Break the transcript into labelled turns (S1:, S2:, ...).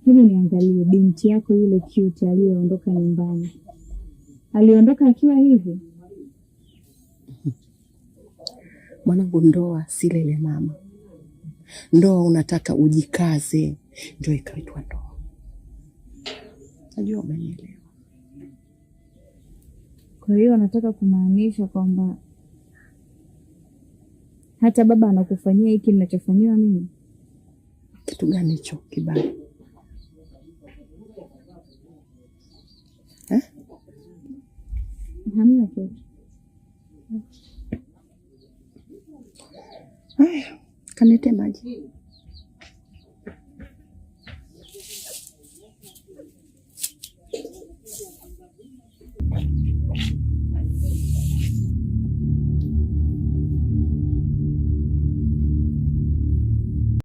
S1: Hebu niangalie binti yako yule cute aliyeondoka nyumbani. Aliondoka akiwa hivi?
S2: Mwanangu, ndoa si lele mama. Ndoa unataka ujikaze, ndio ikaitwa ndoa. Najua umenielewa.
S1: Kwa hiyo nataka kumaanisha kwamba hata baba anakufanyia hiki ninachofanyiwa mimi?
S2: Kitu gani hicho kibaya?
S1: Hamna kitu.
S2: Haya, kanete maji.